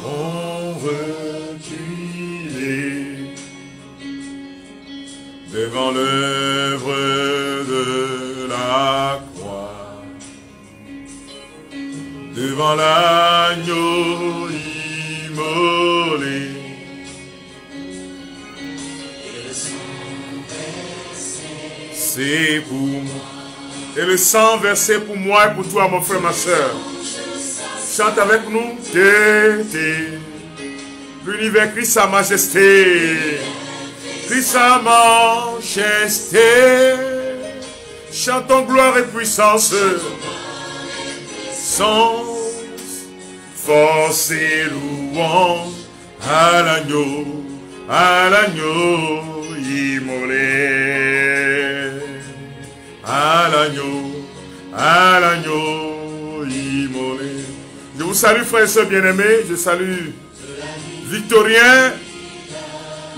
ont reculé devant l'œuvre de la croix, devant l'agneau immolé. C'est pour moi. Et le sang versé pour moi et pour toi, mon frère, ma soeur. Chante avec nous. L'univers crie sa majesté. Crie sa majesté. Chantons gloire et puissance. Sans force et louange à l'agneau immolé. À l'agneau immolé. Je vous salue, frères et sœurs bien-aimés. Je salue Victorien,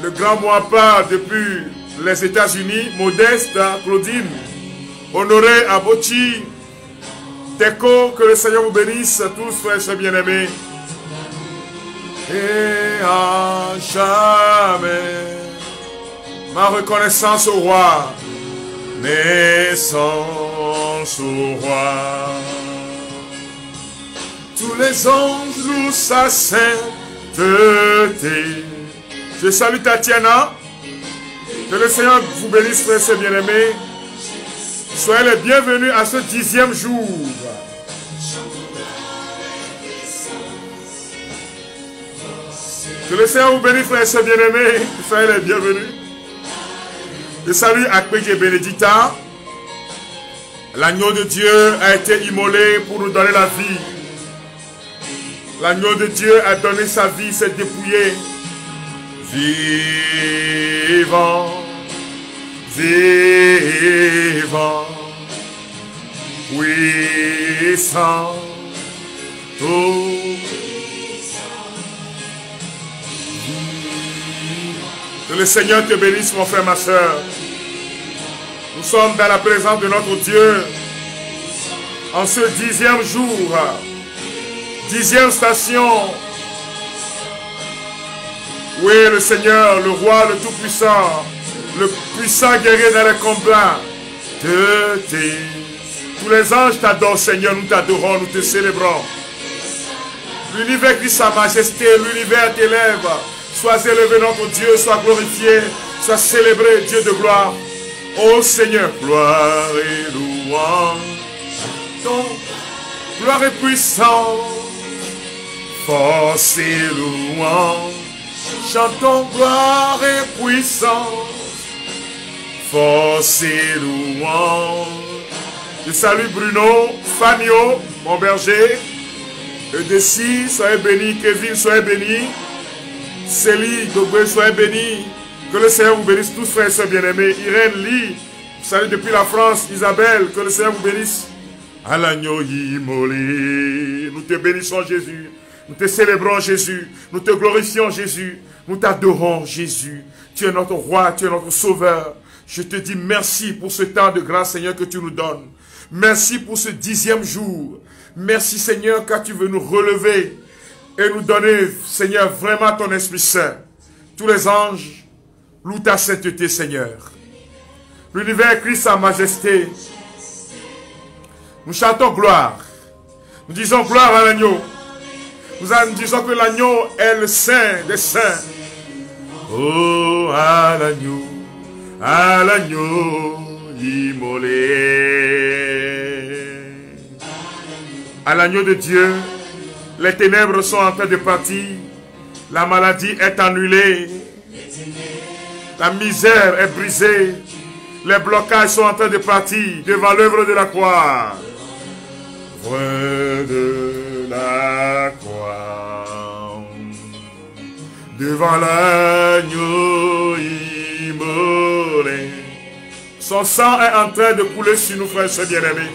le grand Moapa depuis les États-Unis, Modeste, Claudine, Honoré, Abochi, Teco, que le Seigneur vous bénisse, tous, frères et sœurs bien-aimés. Et à jamais, ma reconnaissance au roi, naissance au roi. Tous les anges louent sa sainteté. Je salue Tatiana. Que le Seigneur vous bénisse, frères et sœurs bien-aimés. Soyez les bienvenus à ce 10e jour. Que le Seigneur vous bénisse, frères et sœurs bien-aimés. Soyez les bienvenus. Je salue Akpeje Benedita. L'agneau de Dieu a été immolé pour nous donner la vie. L'agneau de Dieu a donné sa vie, s'est dépouillé. Vivant, vivant, puissant, tout. Que le Seigneur te bénisse, mon frère, ma soeur. Nous sommes dans la présence de notre Dieu en ce 10e jour, 10e station. Oui, le Seigneur, le roi, le tout-puissant, le puissant guerrier dans les combats. Tous les anges t'adorent, Seigneur, nous t'adorons, nous te célébrons. L'univers crie sa majesté, l'univers t'élève. Sois élevé notre Dieu, sois glorifié, sois célébré, Dieu de gloire. Ô Seigneur, gloire et louange, gloire et puissance, force et louange, chantons gloire et puissance, force et louange. Je salue Bruno, Fanio, mon berger, Edessi, soyez bénis, Kevin, soyez bénis, Célie, Dogwe, soyez bénis. Que le Seigneur vous bénisse tous, frères et sœurs bien-aimés. Irène, Lee, salut depuis la France. Isabelle, que le Seigneur vous bénisse. À l'agneau immolé, nous te bénissons Jésus. Nous te célébrons Jésus. Nous te glorifions Jésus. Nous t'adorons Jésus. Tu es notre roi, tu es notre sauveur. Je te dis merci pour ce temps de grâce, Seigneur, que tu nous donnes. Merci pour ce 10e jour. Merci, Seigneur, car tu veux nous relever et nous donner, Seigneur, vraiment ton Esprit Saint. Tous les anges louent ta sainteté, Seigneur. L'univers crie sa majesté. Nous chantons gloire. Nous disons gloire à l'agneau. Nous disons que l'agneau est le saint des saints. Oh, à l'agneau immolé. À l'agneau de Dieu, les ténèbres sont en train de partir. La maladie est annulée. La misère est brisée. Les blocages sont en train de partir devant l'œuvre de la croix. Œuvre de la croix. Devant l'agneau immolé. Son sang est en train de couler sur nous, frères et sœurs bien-aimés.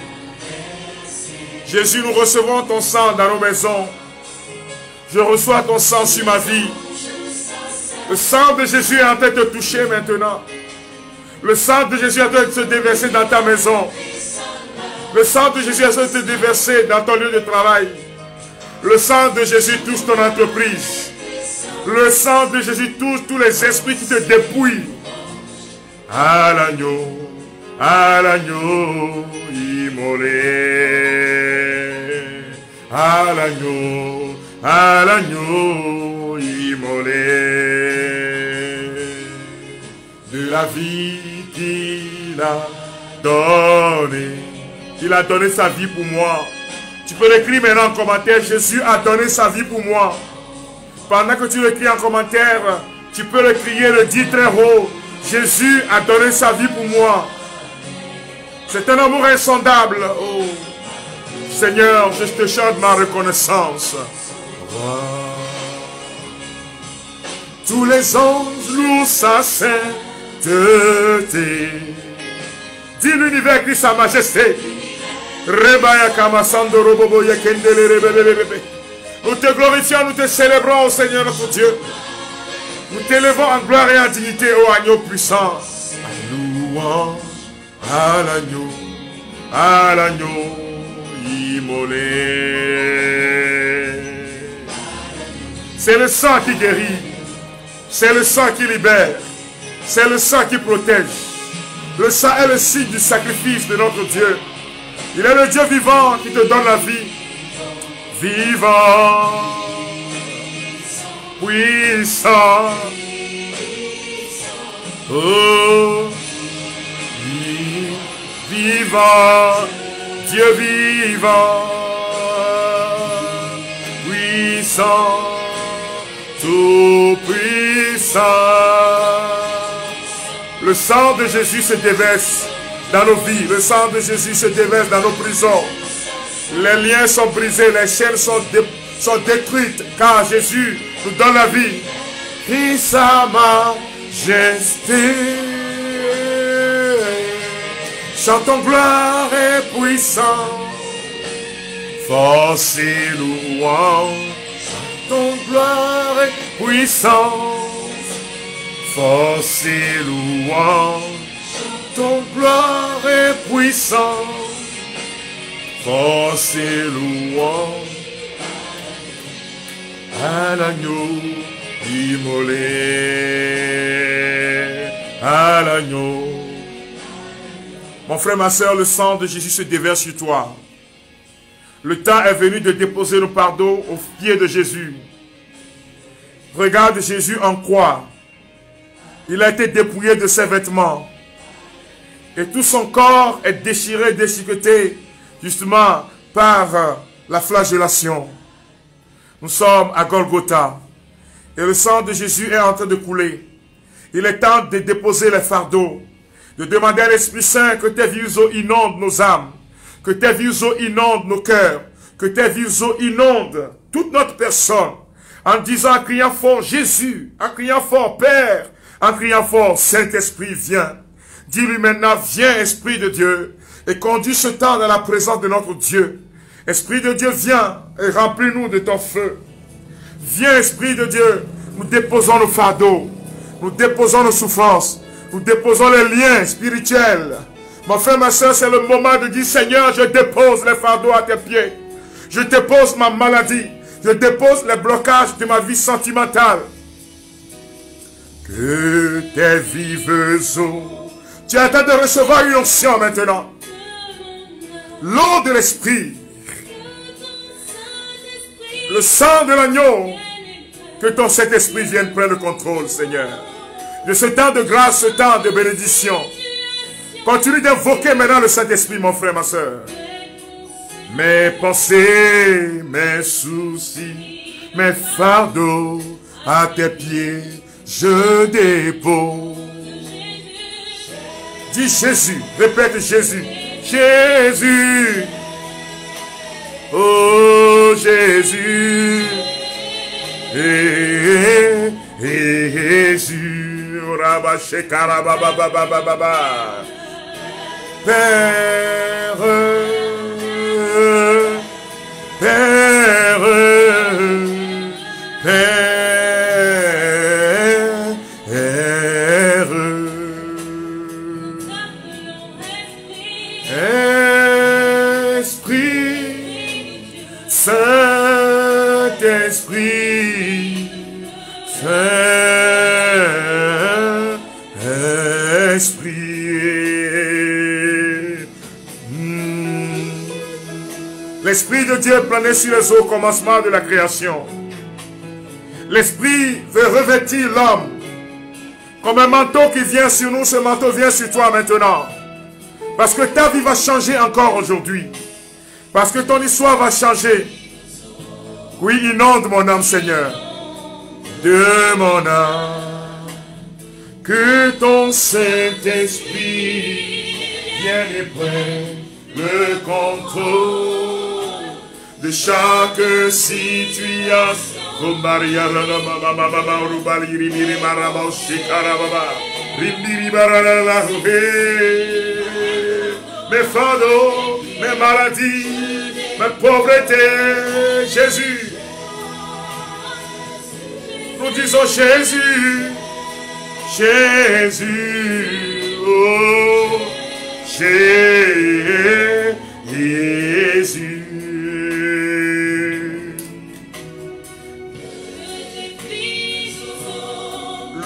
Jésus, nous recevons ton sang dans nos maisons. Je reçois ton sang sur ma vie. Le sang de Jésus est en train de te toucher maintenant. Le sang de Jésus est en train de se déverser dans ta maison. Le sang de Jésus est en train de se déverser dans ton lieu de travail. Le sang de Jésus touche ton entreprise. Le sang de Jésus touche tous les esprits qui te dépouillent. À l'agneau immolé. À l'agneau immolé. De la vie qu'il a donnée. Il a donné sa vie pour moi. Tu peux l'écrire maintenant en commentaire. Jésus a donné sa vie pour moi. Pendant que tu l'écris en commentaire, tu peux le crier, le dire très haut. Jésus a donné sa vie pour moi. C'est un amour insondable. Oh, Seigneur, je te chante ma reconnaissance. Tous les anges louent sa sainteté. Dis l'univers crie sa majesté. Nous te glorifions, nous te célébrons, Seigneur notre Dieu. Nous t'élevons en gloire et en dignité, ô agneau puissant. Louant à l'agneau immolé. C'est le sang qui guérit, c'est le sang qui libère, c'est le sang qui protège. Le sang est le signe du sacrifice de notre Dieu. Il est le Dieu vivant qui te donne la vie. Vivant, puissant, oh, vivant, Dieu vivant, puissant, tout puissant. Le sang de Jésus se déverse dans nos vies, le sang de Jésus se déverse dans nos prisons. Les liens sont brisés, les chaînes sont détruites, car Jésus nous donne la vie. Et sa majesté, chantons gloire et puissance, force et louange, chantons gloire et puissance, force et louange, chantons gloire et puissance. Force et louange à l'agneau immolé, à l'agneau. Mon frère, ma soeur, le sang de Jésus se déverse sur toi. Le temps est venu de déposer nos pardons aux pieds de Jésus. Regarde Jésus en croix. Il a été dépouillé de ses vêtements. Et tout son corps est déchiré, déchiqueté, justement par la flagellation. Nous sommes à Golgotha et le sang de Jésus est en train de couler. Il est temps de déposer les fardeaux, de demander à l'Esprit Saint que tes vives eaux inondent nos âmes, que tes vives eaux inondent nos cœurs, que tes vives eaux inondent toute notre personne, en disant, en criant fort Jésus, en criant fort Père, en criant fort Saint-Esprit, viens. Dis-lui maintenant, viens Esprit de Dieu, et conduis ce temps dans la présence de notre Dieu. Esprit de Dieu, viens et remplis-nous de ton feu. Viens, Esprit de Dieu, nous déposons nos fardeaux, nous déposons nos souffrances, nous déposons les liens spirituels. Mon frère, ma soeur, c'est le moment de dire, Seigneur, je dépose les fardeaux à tes pieds. Je dépose ma maladie, je dépose les blocages de ma vie sentimentale. Que tes vives eaux, tu es en train de recevoir une onction maintenant. L'eau de l'Esprit, le sang de l'agneau, que ton Saint-Esprit vienne prendre le contrôle, Seigneur. De ce temps de grâce, ce temps de bénédiction. Continue d'invoquer maintenant le Saint-Esprit, mon frère, ma soeur. Mes pensées, mes soucis, mes fardeaux, à tes pieds, je dépose. Dis Jésus, répète Jésus. Jésus, oh Jésus, Jésus, Rabaché Karabababababa, Père, Saint-Esprit, Saint-Esprit. L'Esprit de Dieu planait sur les eaux au commencement de la création. L'Esprit veut revêtir l'homme. Comme un manteau qui vient sur nous, ce manteau vient sur toi maintenant. Parce que ta vie va changer encore aujourd'hui. Parce que ton histoire va changer. Oui, inonde mon âme, Seigneur. De mon âme, que ton Saint-Esprit vienne et prenne le contrôle de chaque situation. Mes fardeaux, mes maladies, mes pauvretés, Jésus. Nous disons Jésus, Jésus, oh, Jésus.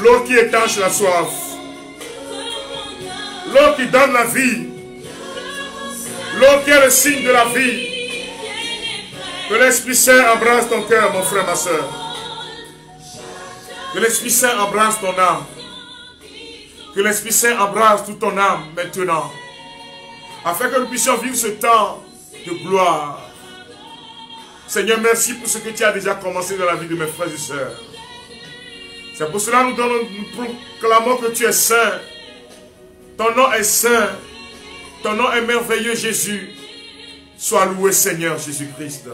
L'eau qui étanche la soif, l'eau qui donne la vie, l'eau qui est le signe de la vie. Que l'Esprit Saint embrasse ton cœur, mon frère, ma soeur. Que l'Esprit Saint embrasse ton âme. Que l'Esprit Saint embrasse toute ton âme maintenant. Afin que nous puissions vivre ce temps de gloire. Seigneur, merci pour ce que tu as déjà commencé dans la vie de mes frères et sœurs. C'est pour cela que nous proclamons que tu es saint. Ton nom est saint. Ton nom est merveilleux, Jésus. Sois loué, Seigneur Jésus-Christ.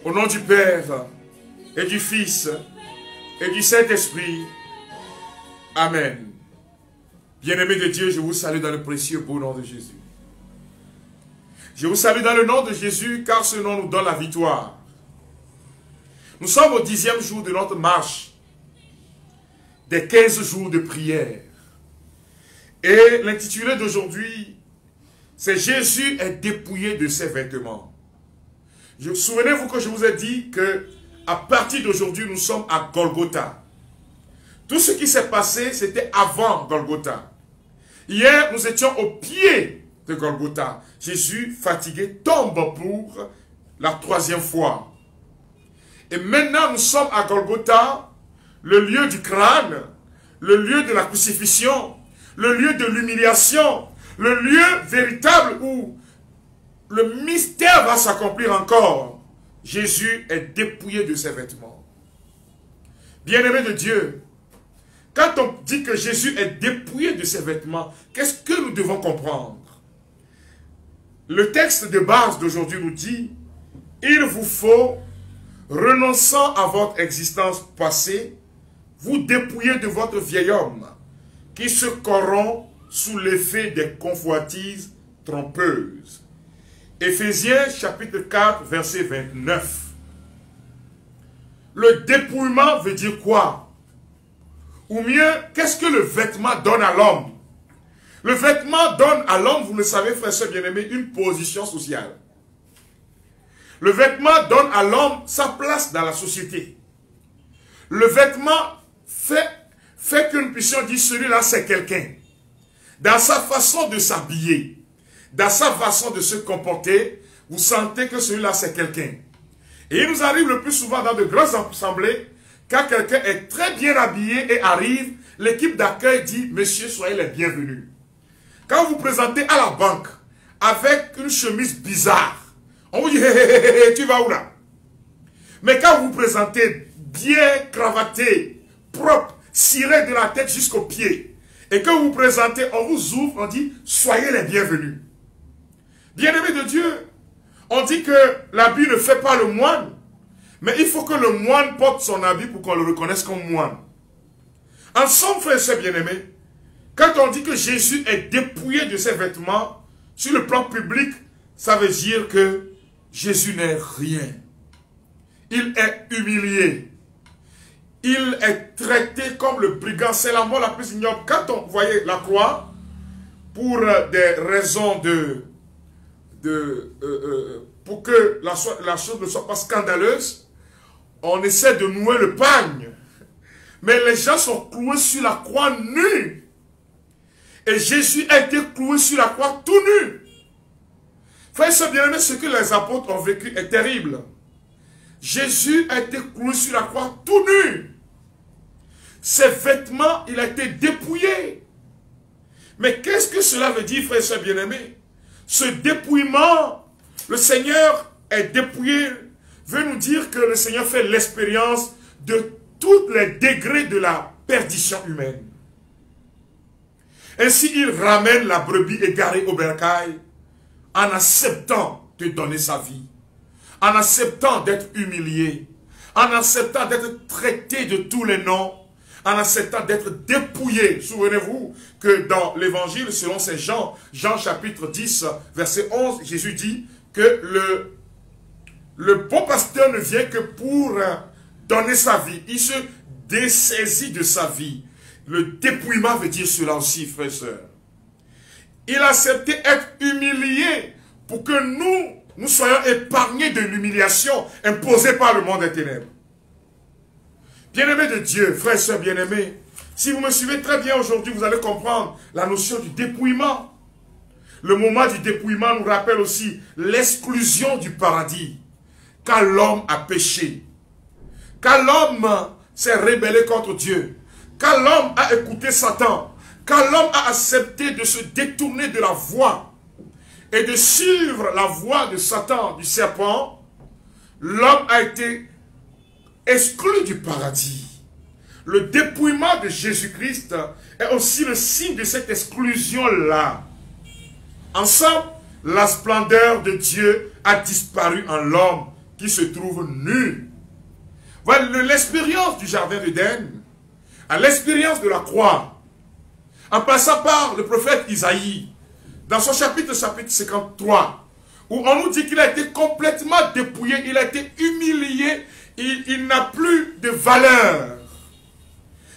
Au nom du Père et du Fils et du Saint-Esprit. Amen. Bien-aimés de Dieu, je vous salue dans le précieux beau nom de Jésus. Je vous salue dans le nom de Jésus, car ce nom nous donne la victoire. Nous sommes au 10e jour de notre marche des 15 jours de prière. Et l'intitulé d'aujourd'hui, c'est Jésus est dépouillé de ses vêtements. Souvenez-vous que je vous ai dit que à partir d'aujourd'hui, nous sommes à Golgotha. Tout ce qui s'est passé, c'était avant Golgotha. Hier, nous étions au pied de Golgotha. Jésus, fatigué, tombe pour la 3e fois. Et maintenant, nous sommes à Golgotha, le lieu du crâne, le lieu de la crucifixion, le lieu de l'humiliation, le lieu véritable où le mystère va s'accomplir encore. Jésus est dépouillé de ses vêtements. Bien-aimé de Dieu, quand on dit que Jésus est dépouillé de ses vêtements, qu'est-ce que nous devons comprendre? Le texte de base d'aujourd'hui nous dit, il vous faut, renonçant à votre existence passée, vous dépouiller de votre vieil homme qui se corrompt sous l'effet des convoitises trompeuses. Éphésiens chapitre 4, verset 29. Le dépouillement veut dire quoi? Ou mieux, qu'est-ce que le vêtement donne à l'homme? Le vêtement donne à l'homme, vous le savez, frères et sœurs bien-aimés, une position sociale. Le vêtement donne à l'homme sa place dans la société. Le vêtement fait que nous puissions dire celui-là c'est quelqu'un. Dans sa façon de s'habiller, dans sa façon de se comporter, vous sentez que celui-là c'est quelqu'un. Et il nous arrive le plus souvent dans de grandes assemblées, quand quelqu'un est très bien habillé et arrive, l'équipe d'accueil dit « Monsieur, soyez les bienvenus ». Quand vous vous présentez à la banque avec une chemise bizarre, on vous dit « tu vas où là ?» Mais quand vous vous présentez bien cravaté, propre, ciré de la tête jusqu'aux pieds, et que vous vous présentez, on vous ouvre, on dit « soyez les bienvenus ». Bien-aimés de Dieu, on dit que l'habit ne fait pas le moine, mais il faut que le moine porte son habit pour qu'on le reconnaisse comme moine. En somme, frères et sœurs bien-aimés, quand on dit que Jésus est dépouillé de ses vêtements, sur le plan public, ça veut dire que Jésus n'est rien. Il est humilié. Il est traité comme le brigand. C'est la mort la plus ignoble. Quand on voyait la croix, pour des raisons pour que la chose ne soit pas scandaleuse, on essaie de nouer le pagne. Mais les gens sont cloués sur la croix nus. Et Jésus a été cloué sur la croix tout nu. Frères et sœurs bien-aimés, ce que les apôtres ont vécu est terrible. Jésus a été cloué sur la croix tout nu. Ses vêtements, il a été dépouillé. Mais qu'est-ce que cela veut dire, frères et sœurs bien-aimés? Ce dépouillement, le Seigneur est dépouillé, veut nous dire que le Seigneur fait l'expérience de tous les degrés de la perdition humaine. Ainsi, il ramène la brebis égarée au bercail en acceptant de donner sa vie, en acceptant d'être humilié, en acceptant d'être traité de tous les noms, en acceptant d'être dépouillé. Souvenez-vous que dans l'évangile, selon saint Jean, Jean chapitre 10, verset 11, Jésus dit que le bon pasteur ne vient que pour donner sa vie. Il se dessaisit de sa vie. Le dépouillement veut dire cela aussi, frères et sœurs. Il a accepté être humilié pour que nous soyons épargnés de l'humiliation imposée par le monde des ténèbres. Bien-aimés de Dieu, frères et sœurs bien-aimés, si vous me suivez très bien aujourd'hui, vous allez comprendre la notion du dépouillement. Le moment du dépouillement nous rappelle aussi l'exclusion du paradis. Quand l'homme a péché, quand l'homme s'est rébellé contre Dieu, quand l'homme a écouté Satan, quand l'homme a accepté de se détourner de la voie et de suivre la voie de Satan, du serpent, l'homme a été exclu du paradis. Le dépouillement de Jésus-Christ est aussi le signe de cette exclusion-là. Ensemble, la splendeur de Dieu a disparu en l'homme qui se trouve nu. Voilà l'expérience du jardin d'Éden, à l'expérience de la croix, en passant par le prophète Isaïe, dans son chapitre 53, où on nous dit qu'il a été complètement dépouillé, il a été humilié, il n'a plus de valeur.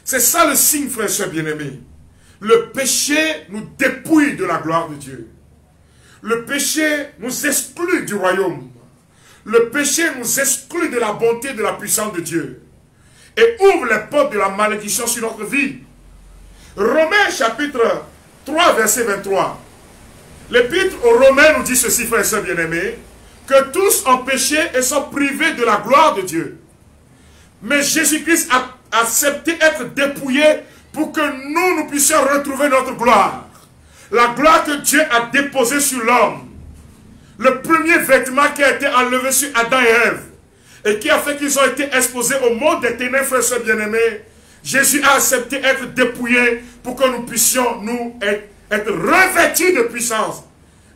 C'est ça le signe, frères et sœurs bien-aimés. Le péché nous dépouille de la gloire de Dieu. Le péché nous exclut du royaume. Le péché nous exclut de la bonté, de la puissance de Dieu. Et ouvre les portes de la malédiction sur notre vie. Romains chapitre 3, verset 23. L'épître aux Romains nous dit ceci, frères et sœurs bien-aimés, que tous ont péché et sont privés de la gloire de Dieu. Mais Jésus-Christ a accepté d'être dépouillé pour que nous puissions retrouver notre gloire. La gloire que Dieu a déposée sur l'homme. Le premier vêtement qui a été enlevé sur Adam et Ève et qui a fait qu'ils ont été exposés au monde des ténèbres, frères et sœurs bien-aimés. Jésus a accepté d'être dépouillé pour que nous puissions être revêtus de puissance,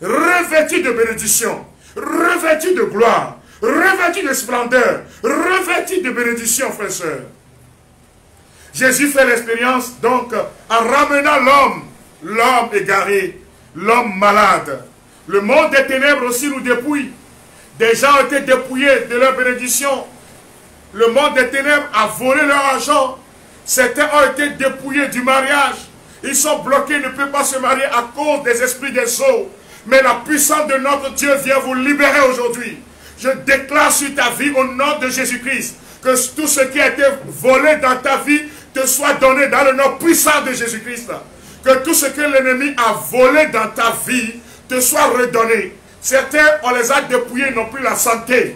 revêtus de bénédiction, revêtus de gloire, revêtus de splendeur, revêtus de bénédiction, frères et sœurs. Jésus fait l'expérience donc en ramenant l'homme égaré, l'homme malade. Le monde des ténèbres aussi nous dépouille. Des gens ont été dépouillés de leur bénédiction. Le monde des ténèbres a volé leur argent. Certains ont été dépouillés du mariage. Ils sont bloqués, ne peuvent pas se marier à cause des esprits des eaux. Mais la puissance de notre Dieu vient vous libérer aujourd'hui. Je déclare sur ta vie au nom de Jésus-Christ que tout ce qui a été volé dans ta vie te soit donné dans le nom puissant de Jésus-Christ. Que tout ce que l'ennemi a volé dans ta vie te soit redonné. Certains, on les a dépouillés, ils n'ont plus la santé.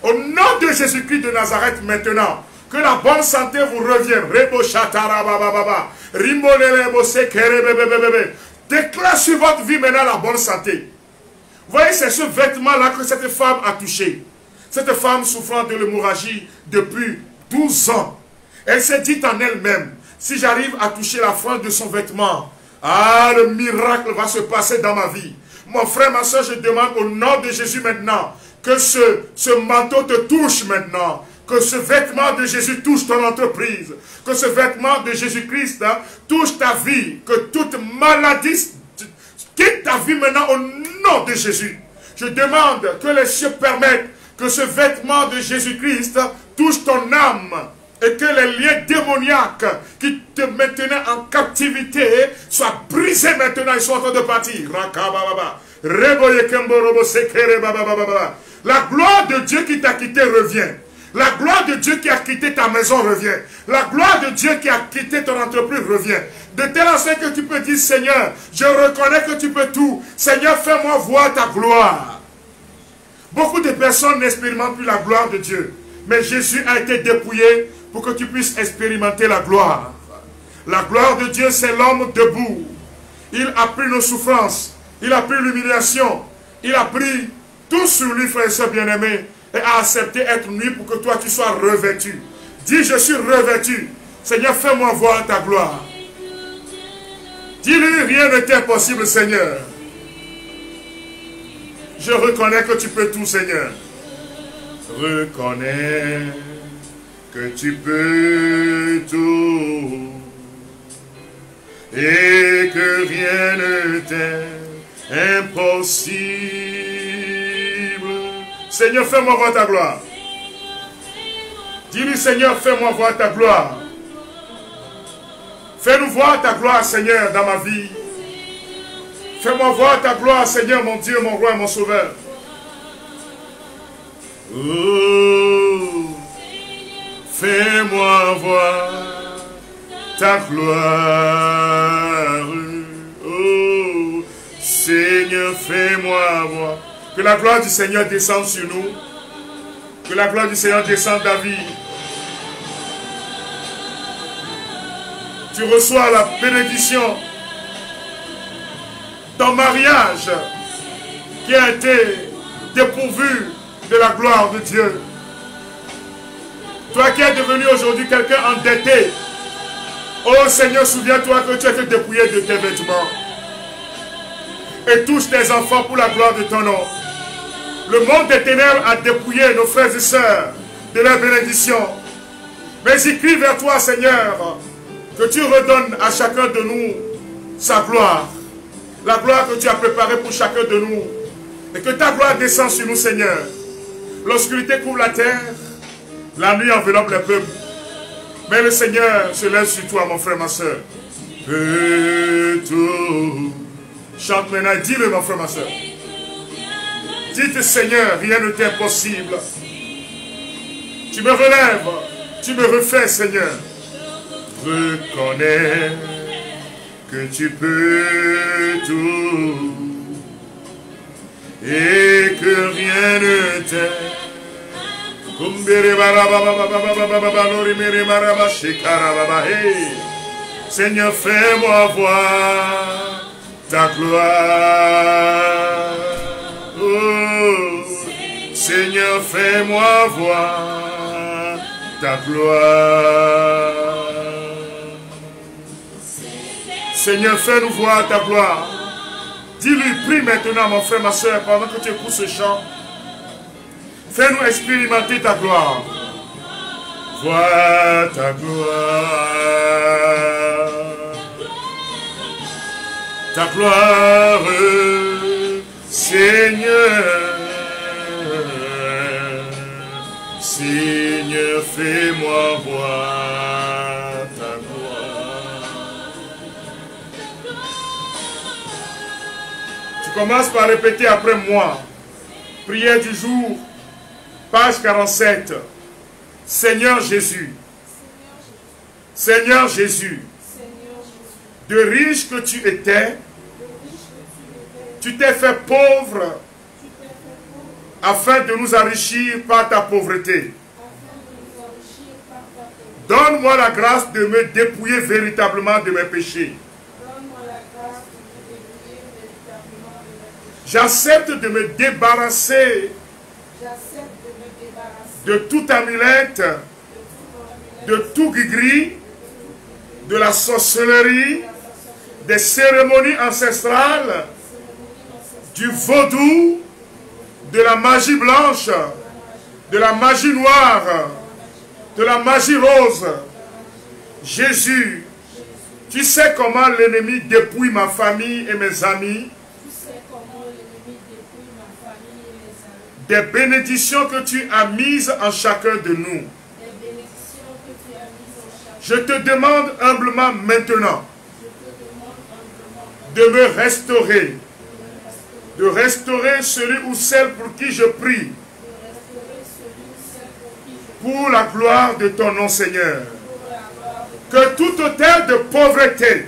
Au nom de Jésus-Christ de Nazareth maintenant, que la bonne santé vous revienne. Déclare sur votre vie maintenant la bonne santé. Vous voyez, c'est ce vêtement-là que cette femme a touché. Cette femme souffrant de l'hémorragie depuis 12 ans. Elle s'est dit en elle-même, si j'arrive à toucher la frange de son vêtement, le miracle va se passer dans ma vie. Mon frère, ma soeur, je demande au nom de Jésus maintenant, que ce manteau te touche maintenant. Que ce vêtement de Jésus touche ton entreprise. Que ce vêtement de Jésus-Christ touche ta vie. Que toute maladie quitte ta vie maintenant au nom de Jésus. Je demande que les cieux permettent que ce vêtement de Jésus-Christ touche ton âme. Et que les liens démoniaques qui te maintenaient en captivité soient brisés maintenant. Ils sont en train de partir. La gloire de Dieu qui t'a quitté revient. La gloire de Dieu qui a quitté ta maison revient. La gloire de Dieu qui a quitté ton entreprise revient. De telle sorte que tu peux dire, Seigneur, je reconnais que tu peux tout. Seigneur, fais-moi voir ta gloire. Beaucoup de personnes n'expérimentent plus la gloire de Dieu. Mais Jésus a été dépouillé pour que tu puisses expérimenter la gloire. La gloire de Dieu, c'est l'homme debout. Il a pris nos souffrances. Il a pris l'humiliation. Il a pris tout sur lui, frère et soeur bien-aimés, et a accepté être nu pour que toi tu sois revêtu. Dis, je suis revêtu. Seigneur, fais-moi voir ta gloire. Dis-lui, rien n'est impossible, Seigneur. Je reconnais que tu peux tout, Seigneur. Reconnais que tu peux tout et que rien ne t'est impossible. Seigneur, fais-moi voir ta gloire. Dis-lui, Seigneur, fais-moi voir ta gloire. Fais-nous voir ta gloire, Seigneur, dans ma vie. Fais-moi voir ta gloire, Seigneur, mon Dieu, mon roi, mon sauveur. Oh, fais-moi voir ta gloire. Oh, Seigneur, fais-moi voir. Que la gloire du Seigneur descende sur nous. Que la gloire du Seigneur descende dans ta vie. Tu reçois la bénédiction. Ton mariage qui a été dépourvu de la gloire de Dieu. Toi qui es devenu aujourd'hui quelqu'un endetté. Oh Seigneur, souviens-toi que tu as été dépouillé de tes vêtements. Et touche tes enfants pour la gloire de ton nom. Le monde des ténèbres a dépouillé nos frères et sœurs de leur bénédiction. Mais il crie vers toi, Seigneur, que tu redonnes à chacun de nous sa gloire. La gloire que tu as préparée pour chacun de nous. Et que ta gloire descende sur nous, Seigneur. L'obscurité couvre la terre. La nuit enveloppe les peuples. Mais le Seigneur se lève sur toi, mon frère, ma soeur. Tout. Chante maintenant, dis-le, mon frère, ma soeur. Dites, Seigneur, rien ne t'est impossible. Tu me relèves, tu me refais, Seigneur. Reconnais que tu peux tout et que rien ne t'est. Seigneur, fais-moi voir ta gloire. Oh, Seigneur, fais-moi voir ta gloire. Seigneur, fais-nous voir ta gloire. Dis-lui, prie maintenant, mon frère, ma soeur, pendant que tu écoutes ce chant. Fais-nous expérimenter ta gloire. Vois ta gloire. Ta gloire, Seigneur. Seigneur, fais-moi voir ta gloire. Tu commences par répéter après moi. Prière du jour, page 47. Seigneur Jésus. Seigneur Jésus. De riche que tu étais, tu t'es fait pauvre afin de nous enrichir par ta pauvreté. Donne-moi la grâce de me dépouiller véritablement de mes péchés. J'accepte de me débarrasser de toute amulette, de tout gris-gris, de la sorcellerie, des cérémonies ancestrales, du vaudou, de la magie blanche, de la magie noire, de la magie rose. Jésus, tu sais comment l'ennemi dépouille ma famille et mes amis. Des bénédictions que tu as mises en chacun de nous. Je te demande humblement maintenant de me restaurer de restaurer celui ou celle pour qui je prie, pour la gloire de ton nom, Seigneur. Que tout autel de pauvreté,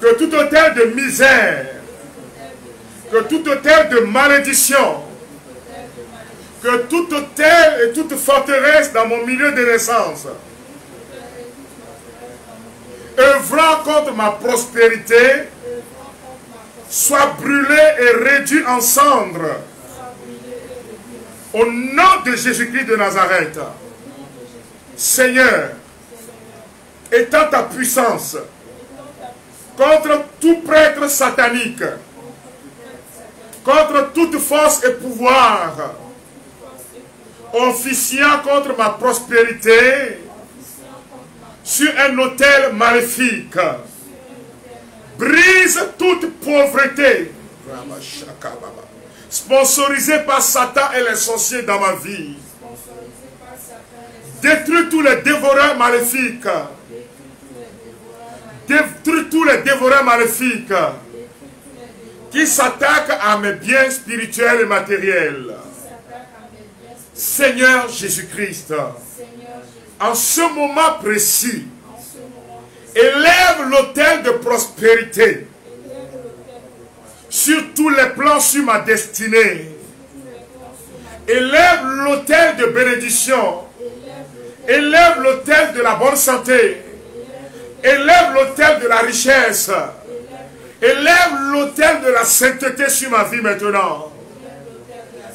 que tout autel de misère, que tout autel de malédiction, que tout autel et toute forteresse dans mon milieu de naissance, œuvrant contre ma prospérité, soit brûlé et réduit en cendres. Au nom de Jésus-Christ de Nazareth, Seigneur, étends ta puissance contre tout prêtre satanique, contre toute force et pouvoir, officiant contre ma prospérité sur un autel maléfique. Brise toute pauvreté sponsorisée par Satan et les sorciers dans ma vie. Détruis tous les dévoreurs maléfiques. Détruis tous les dévoreurs maléfiques qui s'attaquent à mes biens spirituels et matériels. Seigneur Jésus-Christ, en ce moment précis, élève l'autel de prospérité sur tous les plans sur ma destinée. Élève l'autel de bénédiction. Élève l'autel de la bonne santé. Élève l'autel de la richesse. Élève l'autel de la sainteté sur ma vie maintenant.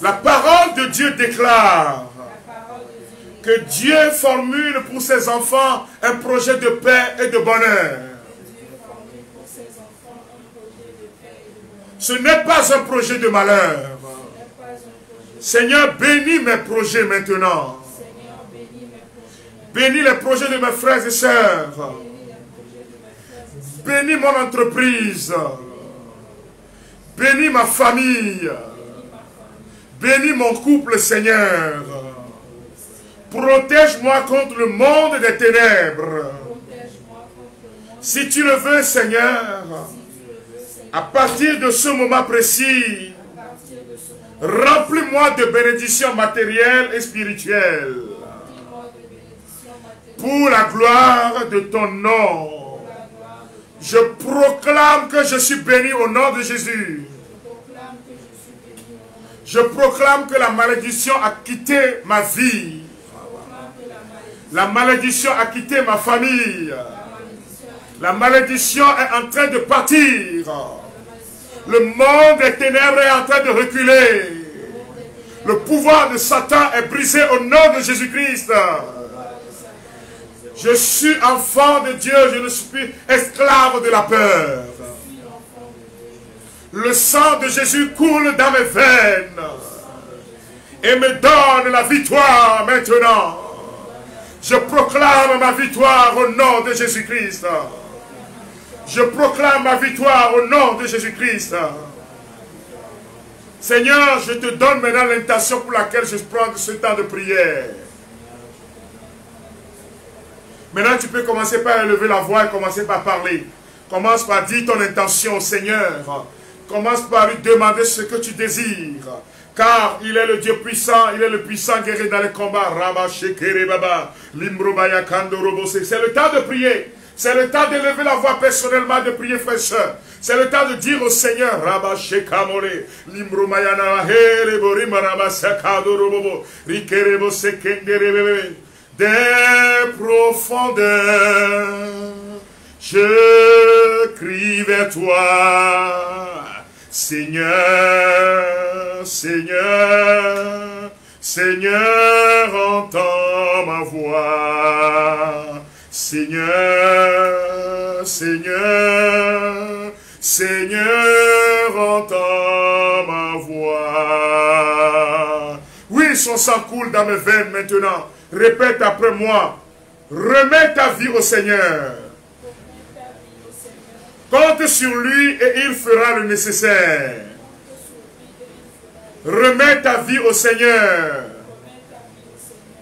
La parole de Dieu déclare que Dieu formule pour ses enfants un projet de paix et de bonheur. Ce n'est pas un projet de malheur. Seigneur, bénis mes projets maintenant. Bénis les projets de mes frères et sœurs. Bénis mon entreprise. Bénis ma famille. Bénis mon couple, Seigneur. Protège-moi contre le monde des ténèbres. Si tu le veux, Seigneur, à partir de ce moment précis, remplis-moi de bénédictions matérielles et spirituelles. Pour la gloire de ton nom, je proclame que je suis béni au nom de Jésus. Je proclame que la malédiction a quitté ma vie. La malédiction a quitté ma famille. La malédiction est en train de partir. Le monde des ténèbres est en train de reculer. Le pouvoir de Satan est brisé au nom de Jésus-Christ. Je suis enfant de Dieu, je ne suis plus esclave de la peur. Le sang de Jésus coule dans mes veines et me donne la victoire maintenant. Je proclame ma victoire au nom de Jésus-Christ. Je proclame ma victoire au nom de Jésus-Christ. Seigneur, je te donne maintenant l'intention pour laquelle je prends ce temps de prière. Maintenant, tu peux commencer par élever la voix et commencer par parler. Commence par dire ton intention au Seigneur. Commence par lui demander ce que tu désires. Car il est le Dieu puissant, il est le puissant guerrier dans les combats. C'est le temps de prier. C'est le temps d'élever la voix personnellement, de prier, frère et soeur. C'est le temps de dire au Seigneur, des profondeurs, je crie vers toi, Seigneur, Seigneur, Seigneur, entends ma voix. Seigneur, Seigneur, Seigneur, entends ma voix. Oui, son sang coule dans mes veines maintenant. Répète après moi. Remets ta vie au Seigneur. Compte sur lui et il fera le nécessaire. Remets ta vie au Seigneur.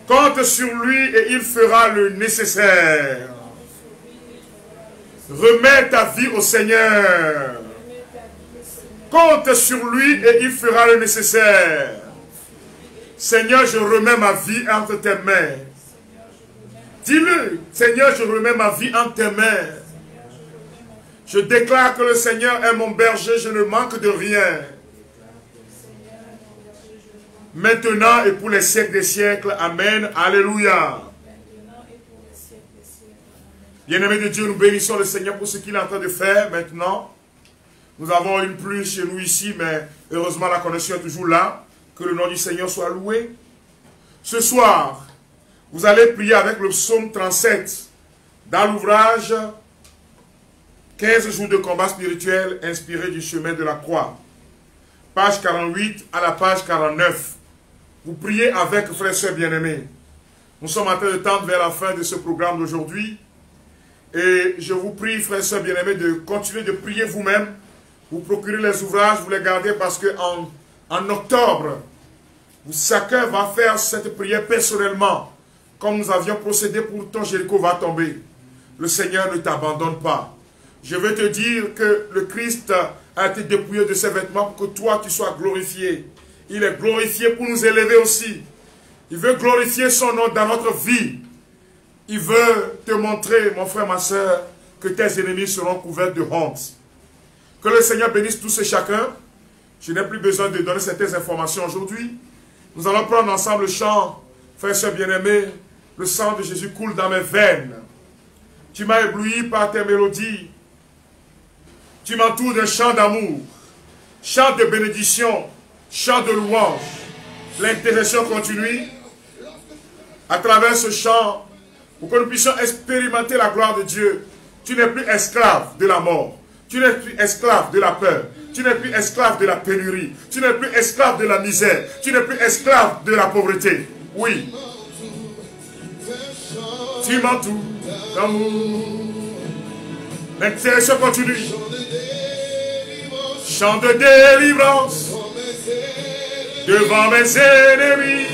Compte sur lui et il fera le nécessaire. Remets ta vie au Seigneur. Compte sur lui et il fera le nécessaire. Seigneur, je remets ma vie entre tes mains. Dis-le, Seigneur, je remets ma vie entre tes mains. Je déclare que le Seigneur est mon berger, je ne manque de rien. Maintenant et pour les siècles des siècles. Amen. Alléluia. Bien-aimés de Dieu, nous bénissons le Seigneur pour ce qu'il est en train de faire maintenant. Nous avons une pluie chez nous ici, mais heureusement la connexion est toujours là. Que le nom du Seigneur soit loué. Ce soir, vous allez prier avec le psaume 37 dans l'ouvrage 15 jours de combat spirituel inspiré du chemin de la croix. Page 48 à la page 49. Vous priez avec frères et sœurs bien-aimés. Nous sommes en train de tendre vers la fin de ce programme d'aujourd'hui. Et je vous prie, frères et sœurs bien-aimés, de continuer de prier vous-même. Vous procurez les ouvrages, vous les gardez parce qu'en octobre, chacun va faire cette prière personnellement. Comme nous avions procédé pour ton Jéricho va tomber. Le Seigneur ne t'abandonne pas. Je veux te dire que le Christ a été dépouillé de ses vêtements pour que toi tu sois glorifié. Il est glorifié pour nous élever aussi. Il veut glorifier son nom dans notre vie. Il veut te montrer, mon frère, ma soeur, que tes ennemis seront couverts de honte. Que le Seigneur bénisse tous et chacun. Je n'ai plus besoin de donner certaines informations aujourd'hui. Nous allons prendre ensemble le chant, frères et sœurs bien-aimés. Le sang de Jésus coule dans mes veines. Tu m'as ébloui par tes mélodies. Tu m'entoures d'un chant d'amour, chant de bénédiction, chant de louange. L'intercession continue à travers ce chant pour que nous puissions expérimenter la gloire de Dieu. Tu n'es plus esclave de la mort. Tu n'es plus esclave de la peur. Tu n'es plus esclave de la pénurie. Tu n'es plus esclave de la misère. Tu n'es plus esclave de la pauvreté. Oui. Tu m'entoures d'amour. L'intercession continue. Chant de délivrance devant mes ennemis.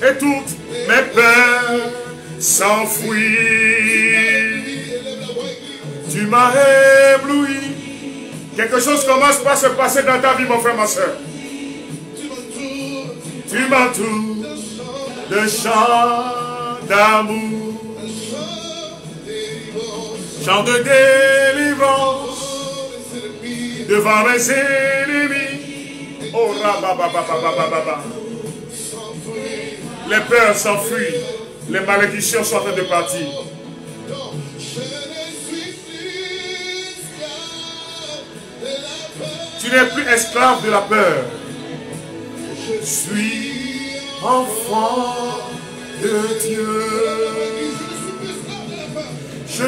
Et toutes mes peurs s'enfuient. Tu m'as ébloui. Quelque chose commence par se passer dans ta vie, mon frère, ma soeur. Tu m'entoures de chants d'amour, chants de délivrance devant mes ennemis. Oh, rabababababababa. Les peurs s'enfuient, les malédictions sont en train de partir. Tu n'es plus esclave de la peur. Je suis enfant de Dieu. Je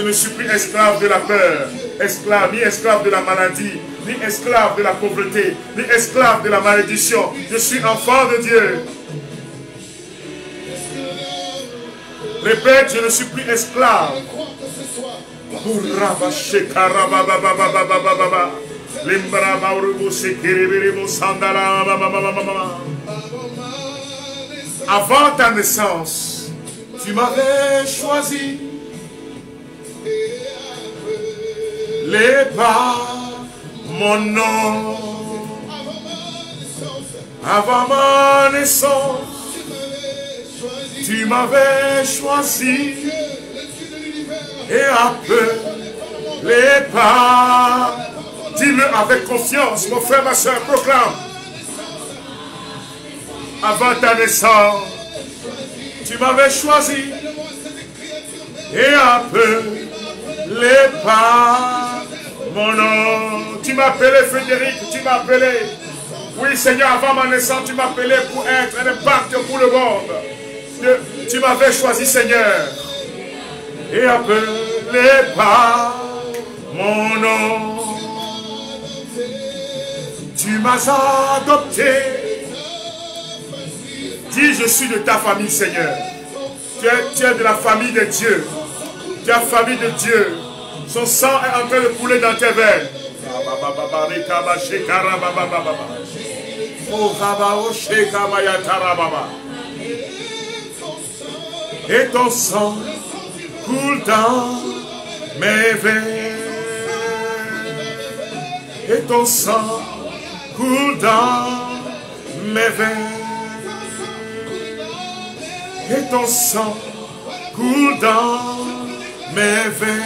ne suis plus esclave de la peur, ni esclave de la maladie, ni esclave de la pauvreté, ni esclave de la malédiction. Je suis enfant de Dieu. Répète, je ne suis plus esclave. Avant ta naissance, tu m'avais choisi. Les pas, mon nom. Avant ma naissance, tu m'avais choisi. Et appelé par. Dis-le avec confiance, mon frère, ma soeur, proclame. Avant ta naissance, tu m'avais choisi. Et appelé par mon nom. Tu m'appelais Frédéric, tu m'appelais. Oui, Seigneur, avant ma naissance, tu m'appelais pour être un impact pour le monde. Tu m'avais choisi, Seigneur. Et appelé par mon nom. Tu m'as adopté. Dis, je suis de ta famille, Seigneur. Tu es de la famille de Dieu. Tu es la famille de Dieu. Son sang est en train de couler dans tes veines. Et ton sang coule dans mes veines. Et ton sang coule dans mes veines. Et ton sang coule dans mes veines.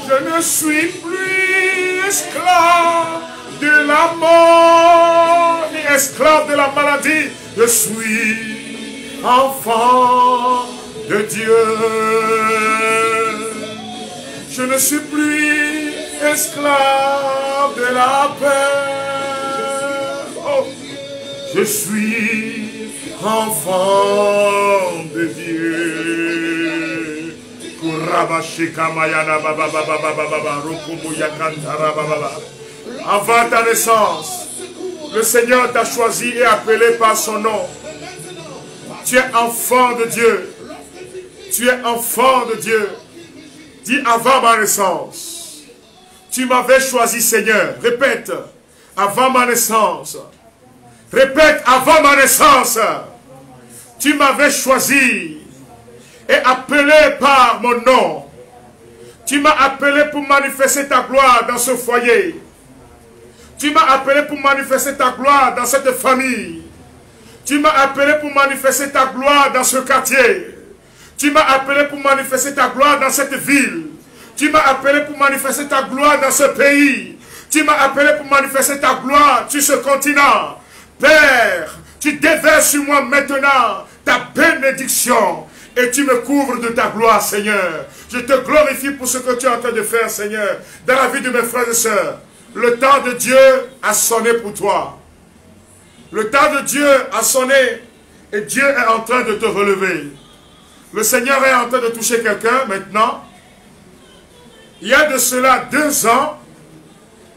Je ne suis plus esclave de la mort, ni esclave de la maladie. Je suis enfant de Dieu. Je ne suis plus esclave de la peur. Oh, je suis enfant de Dieu. Avant ta naissance, le Seigneur t'a choisi et appelé par son nom. Tu es enfant de Dieu. Tu es enfant de Dieu. Dis avant ma naissance. Tu m'avais choisi, Seigneur. Répète. Avant ma naissance. Répète, avant ma naissance. Tu m'avais choisi et appelé par mon nom. Tu m'as appelé pour manifester ta gloire dans ce foyer. Tu m'as appelé pour manifester ta gloire dans cette famille. Tu m'as appelé pour manifester ta gloire dans ce quartier. Tu m'as appelé pour manifester ta gloire dans cette ville. Tu m'as appelé pour manifester ta gloire dans ce pays. Tu m'as appelé pour manifester ta gloire sur ce continent. Père, tu déverses sur moi maintenant ta bénédiction et tu me couvres de ta gloire, Seigneur. Je te glorifie pour ce que tu es en train de faire, Seigneur, dans la vie de mes frères et sœurs. Le temps de Dieu a sonné pour toi. Le temps de Dieu a sonné et Dieu est en train de te relever. Le Seigneur est en train de toucher quelqu'un maintenant. Il y a de cela 2 ans,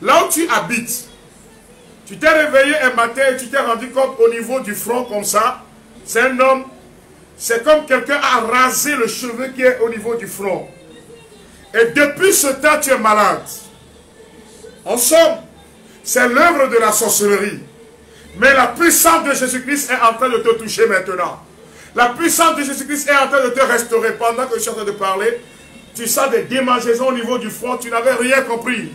là où tu habites, tu t'es réveillé un matin et tu t'es rendu compte au niveau du front comme ça. C'est un homme, c'est comme quelqu'un a rasé le cheveu qui est au niveau du front. Et depuis ce temps, tu es malade. En somme, c'est l'œuvre de la sorcellerie. Mais la puissance de Jésus-Christ est en train de te toucher maintenant. La puissance de Jésus-Christ est en train de te restaurer. Pendant que je suis en train de parler, tu sens des démangeaisons au niveau du front, tu n'avais rien compris.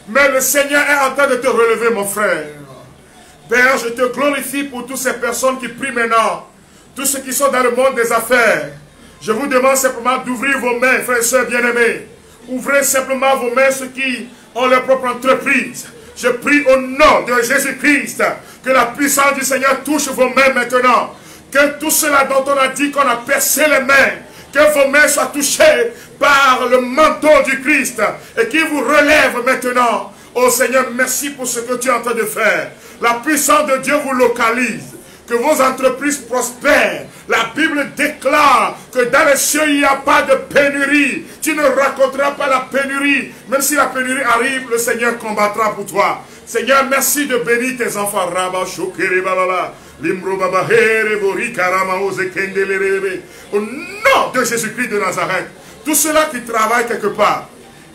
Mais le Seigneur est en train de te relever, mon frère. Père, je te glorifie pour toutes ces personnes qui prient maintenant. Tous ceux qui sont dans le monde des affaires. Je vous demande simplement d'ouvrir vos mains, frères et sœurs bien-aimés. Ouvrez simplement vos mains, ceux qui ont leur propre entreprise. Je prie au nom de Jésus-Christ que la puissance du Seigneur touche vos mains maintenant. Que tout cela dont on a dit qu'on a percé les mains, que vos mains soient touchées par le manteau du Christ et qu'il vous relève maintenant. Oh Seigneur, merci pour ce que tu es en train de faire. La puissance de Dieu vous localise. Que vos entreprises prospèrent. La Bible déclare que dans les cieux, il n'y a pas de pénurie. Tu ne raconteras pas la pénurie. Même si la pénurie arrive, le Seigneur combattra pour toi. Seigneur, merci de bénir tes enfants. Au nom de Jésus-Christ de Nazareth, tous ceux-là qui travaillent quelque part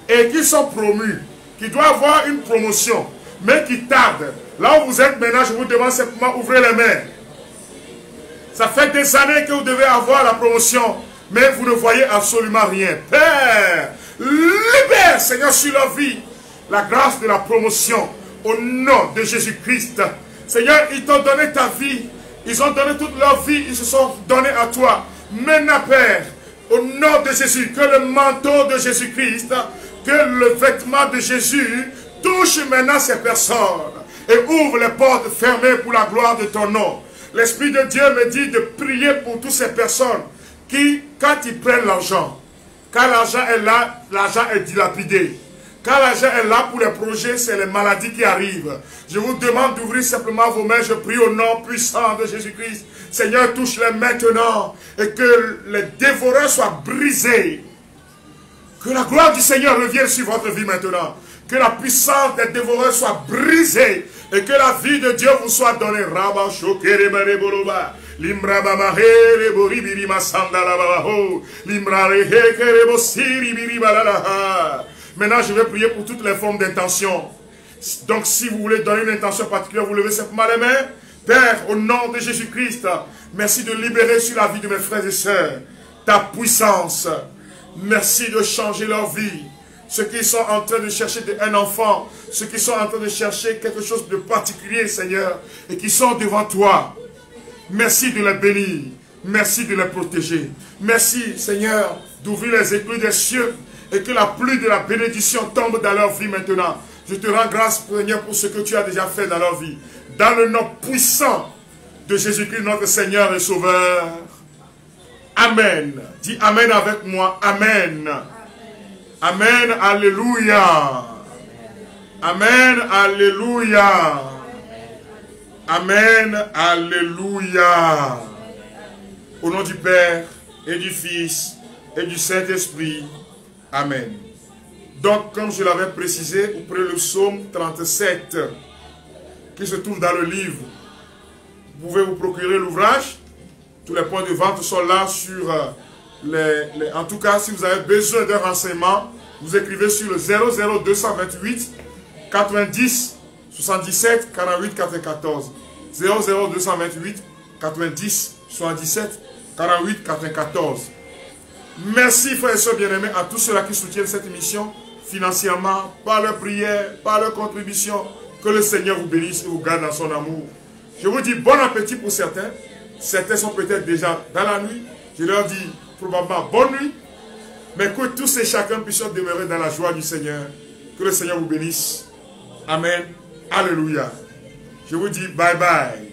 et qui sont promus, qui doivent avoir une promotion, mais qui tardent, là où vous êtes maintenant, je vous demande simplement d'ouvrir les mains. Ça fait des années que vous devez avoir la promotion, mais vous ne voyez absolument rien. Père, libère, Seigneur, sur leur vie, la grâce de la promotion, au nom de Jésus-Christ. Seigneur, ils t'ont donné ta vie, ils ont donné toute leur vie, ils se sont donnés à toi. Maintenant, Père, au nom de Jésus, que le manteau de Jésus-Christ, que le vêtement de Jésus touche maintenant ces personnes et ouvre les portes fermées pour la gloire de ton nom. L'Esprit de Dieu me dit de prier pour toutes ces personnes qui, quand ils prennent l'argent, quand l'argent est là, l'argent est dilapidé. Quand l'argent est là pour les projets, c'est les maladies qui arrivent. Je vous demande d'ouvrir simplement vos mains. Je prie au nom puissant de Jésus-Christ. Seigneur, touche-les maintenant et que les dévoreurs soient brisés. Que la gloire du Seigneur revienne sur votre vie maintenant. Que la puissance des dévoreurs soit brisée et que la vie de Dieu vous soit donnée. Maintenant, je vais prier pour toutes les formes d'intention. Donc, si vous voulez donner une intention particulière, vous levez simplement les mains. Père, au nom de Jésus-Christ, merci de libérer sur la vie de mes frères et sœurs. ta puissance. Merci de changer leur vie. Ceux qui sont en train de chercher un enfant, ceux qui sont en train de chercher quelque chose de particulier, Seigneur, et qui sont devant toi. Merci de les bénir. Merci de les protéger. Merci, Seigneur, d'ouvrir les écluses des cieux et que la pluie de la bénédiction tombe dans leur vie maintenant. Je te rends grâce, Seigneur, pour ce que tu as déjà fait dans leur vie. Dans le nom puissant de Jésus-Christ, notre Seigneur et Sauveur. Amen. Dis Amen avec moi. Amen. Amen. Alléluia. Amen. Alléluia. Amen. Alléluia. Au nom du Père et du Fils et du Saint-Esprit. Amen. Donc, comme je l'avais précisé, vous prenez le psaume 37 qui se trouve dans le livre. Vous pouvez vous procurer l'ouvrage. Tous les points de vente sont là sur en tout cas, si vous avez besoin d'un renseignement, vous écrivez sur le 00228 90 77 48 94. 00228 90 77 48 94. Merci, frères et sœurs bien-aimés, à tous ceux-là qui soutiennent cette émission financièrement, par leur prière, par leur contribution. Que le Seigneur vous bénisse et vous garde dans son amour. Je vous dis bon appétit pour certains. Certains sont peut-être déjà dans la nuit. Je leur dis probablement bonne nuit. Mais que tous et chacun puissent demeurer dans la joie du Seigneur. Que le Seigneur vous bénisse. Amen. Alléluia. Je vous dis bye bye.